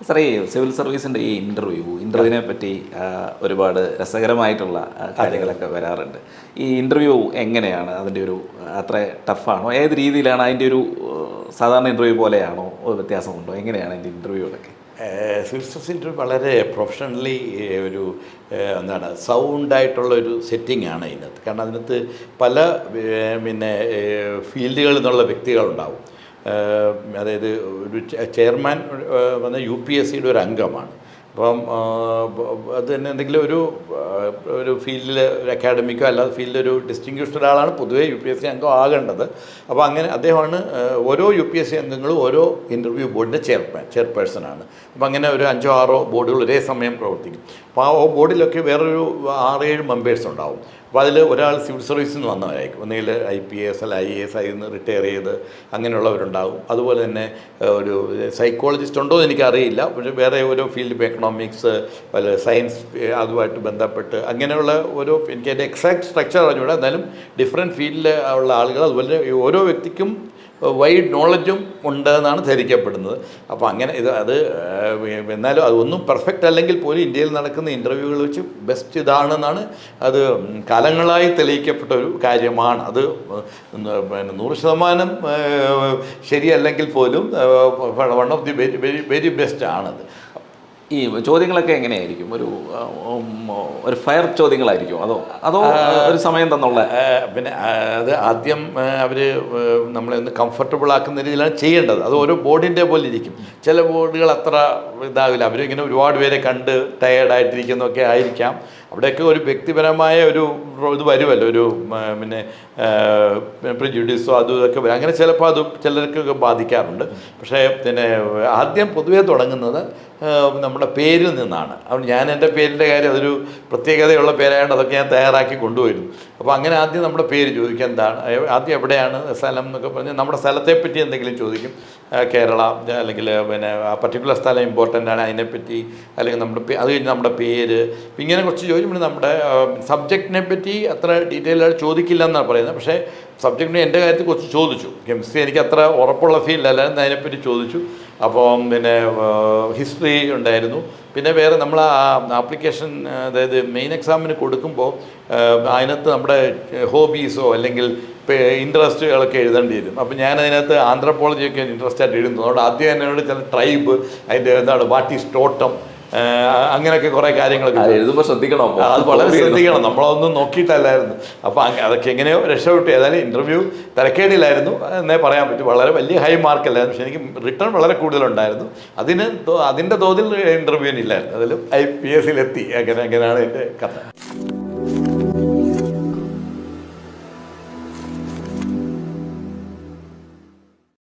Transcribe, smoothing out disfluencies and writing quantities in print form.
സാറേ ഈ സിവിൽ സർവീസിൻ്റെ ഈ ഇൻ്റർവ്യൂവിനെ പറ്റി ഒരുപാട് രസകരമായിട്ടുള്ള കാര്യങ്ങളൊക്കെ വരാറുണ്ട്. ഈ ഇൻ്റർവ്യൂ എങ്ങനെയാണ്? അതിൻ്റെ ഒരു അത്ര ടഫാണോ? ഏത് രീതിയിലാണ്? അതിൻ്റെ ഒരു സാധാരണ ഇൻ്റർവ്യൂ പോലെയാണോ? വ്യത്യാസമുണ്ടോ? എങ്ങനെയാണ് അതിൻ്റെ ഇൻ്റർവ്യൂകളൊക്കെ? സിവിൽ സർവീസ് ഇൻ്റർവ്യൂ വളരെ പ്രൊഫഷണലി ഒരു എന്താണ് സൗണ്ടായിട്ടുള്ള ഒരു സെറ്റിംഗ് ആണ് ഇതിനകത്ത്. കാരണം അതിനകത്ത് പല പിന്നെ ഫീൽഡുകളിൽ നിന്നുള്ള വ്യക്തികളുണ്ടാവും. അതായത് ഒരു ചെയർമാൻ വന്ന UPSCയുടെ ഒരു അംഗമാണ്. അപ്പം അത് തന്നെ എന്തെങ്കിലും ഒരു ഫീൽഡിൽ ഒരു അക്കാഡമിക്കോ അല്ലാതെ ഫീൽഡിൽ ഒരു ഡിസ്റ്റിങ്ഷ്ഡ് ഒരാളാണ് പൊതുവേ UPSC അംഗം ആകേണ്ടത്. അപ്പോൾ അങ്ങനെ അദ്ദേഹമാണ് ഓരോ UPSC അംഗങ്ങളും ഓരോ ഇൻ്റർവ്യൂ ബോർഡിൻ്റെ ചെയർപേഴ്സണാണ്. അപ്പോൾ അങ്ങനെ ഒരു 5-6 ബോർഡുകൾ ഒരേ സമയം പ്രവർത്തിക്കും. അപ്പോൾ ആ ബോർഡിലൊക്കെ വേറൊരു 6-7 മെമ്പേഴ്സ് ഉണ്ടാവും. അപ്പോൾ അതിൽ ഒരാൾ സിവിൽ സർവീസിൽ നിന്ന് വന്നവരായിരിക്കും. ഒന്നുകിൽ IPS അല്ല IAS ആയി നിന്ന് റിട്ടയർ ചെയ്ത് അങ്ങനെയുള്ളവരുണ്ടാകും. അതുപോലെ തന്നെ ഒരു സൈക്കോളജിസ്റ്റ് ഉണ്ടോ എന്ന് എനിക്കറിയില്ല. പക്ഷേ വേറെ ഓരോ ഫീൽഡ്, ഇപ്പോൾ എക്കണോമിക്സ്, പല സയൻസ് അതുമായിട്ട് ബന്ധപ്പെട്ട് അങ്ങനെയുള്ള എനിക്ക് അതിൻ്റെ എക്സാക്ട് സ്ട്രക്ചർ അറിഞ്ഞൂടാ. എന്നാലും ഡിഫറെൻറ്റ് ഫീൽഡിൽ ഉള്ള ആളുകൾ, അതുപോലെ ഓരോ വ്യക്തിക്കും വൈഡ് നോളജും ഉണ്ടെന്നാണ് ധരിക്കപ്പെടുന്നത്. അപ്പോൾ അങ്ങനെ എന്നാലും അതൊന്നും പെർഫെക്റ്റ് അല്ലെങ്കിൽ പോലും ഇന്ത്യയിൽ നടക്കുന്ന ഇൻ്റർവ്യൂകൾ വെച്ച് ബെസ്റ്റ് ഇതാണെന്നാണ് അത് കാലങ്ങളായി തെളിയിക്കപ്പെട്ട ഒരു കാര്യമാണ്. അത് 100% ശരിയല്ലെങ്കിൽ പോലും one of the very best ആണത്. ഈ ചോദ്യങ്ങളൊക്കെ എങ്ങനെയായിരിക്കും? ഒരു ഫയർ ചോദ്യങ്ങളായിരിക്കും അതോ ഒരു സമയം തന്നുള്ള? പിന്നെ അത് ആദ്യം അവർ നമ്മളെ ഒന്ന് കംഫർട്ടബിൾ ആക്കുന്ന രീതിയിലാണ് ചെയ്യേണ്ടത്. അത് ഓരോ ബോർഡിൻ്റെ പോലെ ഇരിക്കും. ചില ബോർഡുകൾ അത്ര ഇതാവില്ല. അവരിങ്ങനെ ഒരുപാട് പേരെ കണ്ട് ടയേർഡായിട്ടിരിക്കുന്നതൊക്കെ ആയിരിക്കാം. അവിടെയൊക്കെ ഒരു വ്യക്തിപരമായ ഒരു ഇത് വരുമല്ലോ, ഒരു പിന്നെ പ്രിജുഡീസോ അതും ഇതൊക്കെ വരും. അങ്ങനെ ചിലപ്പോൾ അത് ചിലർക്കൊക്കെ ബാധിക്കാറുണ്ട്. പക്ഷേ പിന്നെ ആദ്യം പൊതുവേ തുടങ്ങുന്നത് നമ്മുടെ പേരിൽ നിന്നാണ്. അതുകൊണ്ട് ഞാൻ എൻ്റെ പേരിൻ്റെ കാര്യം അതൊരു പ്രത്യേകതയുള്ള പേരായതുകൊണ്ട് അതൊക്കെ ഞാൻ തയ്യാറാക്കി കൊണ്ടുവരുന്നു. അപ്പോൾ അങ്ങനെ ആദ്യം നമ്മുടെ പേര് ചോദിക്കുക, എന്താണ്, ആദ്യം എവിടെയാണ് സ്ഥലം എന്നൊക്കെ പറഞ്ഞ് നമ്മുടെ സ്ഥലത്തെപ്പറ്റി എന്തെങ്കിലും ചോദിക്കും. കേരള അല്ലെങ്കിൽ പിന്നെ ആ പർട്ടിക്കുലർ സ്ഥലം ഇമ്പോർട്ടൻ്റ് ആണ്, അതിനെപ്പറ്റി. അല്ലെങ്കിൽ അത് കഴിഞ്ഞ് നമ്മുടെ പേര്, ഇങ്ങനെ കുറച്ച് ചോദിക്കുമ്പോൾ നമ്മുടെ സബ്ജക്റ്റിനെ പറ്റി അത്ര ഡീറ്റെയിൽ ആയിട്ട് ചോദിക്കില്ല എന്നാണ് പറയുന്നത്. പക്ഷേ സബ്ജക്റ്റിന് എൻ്റെ കാര്യത്തിൽ കുറച്ച് ചോദിച്ചു. കെമിസ്ട്രി എനിക്ക് അത്ര ഉറപ്പുള്ള ഫീൽഡല്ലായിരുന്നു, അതിനെപ്പറ്റി ചോദിച്ചു. അപ്പം പിന്നെ ഹിസ്റ്ററി ഉണ്ടായിരുന്നു. പിന്നെ വേറെ നമ്മൾ ആപ്ലിക്കേഷൻ, അതായത് മെയിൻ എക്സാമിന് കൊടുക്കുമ്പോൾ അതിനകത്ത് നമ്മുടെ ഹോബീസോ അല്ലെങ്കിൽ ഇൻട്രസ്റ്റുകളൊക്കെ എഴുതേണ്ടി വരും. അപ്പോൾ ഞാനതിനകത്ത് ആന്ത്രപ്പോളജിയൊക്കെ ഇൻട്രസ്റ്റ് ആയിട്ട് എഴുതുന്നു. അതുകൊണ്ട് ആദ്യം എന്നോട് ചില ട്രൈബ്, അതിൻ്റെ എന്താണ് വാട്ട് ഈസ് ടോട്ടം, അങ്ങനെയൊക്കെ കുറേ കാര്യങ്ങളൊക്കെ എഴുതുമ്പോൾ ശ്രദ്ധിക്കണം. അത് വളരെ ശ്രദ്ധിക്കണം. നമ്മളതൊന്നും നോക്കിയിട്ടല്ലായിരുന്നു. അപ്പോൾ അതൊക്കെ എങ്ങനെയോ രക്ഷപ്പെട്ടു. ഏതായാലും ഇൻ്റർവ്യൂ തിരക്കേടില്ലായിരുന്നു എന്നേ പറയാൻ പറ്റും. വളരെ വലിയ ഹൈ മാർക്കല്ലായിരുന്നു. പക്ഷേ എനിക്ക് റിട്ടേൺ വളരെ കൂടുതലുണ്ടായിരുന്നു. അതിൻ്റെ തോതിൽ ഇൻ്റർവ്യൂവിനില്ലായിരുന്നു. അതിലും IPSലെത്തി. അങ്ങനെയാണ് എൻ്റെ കഥ.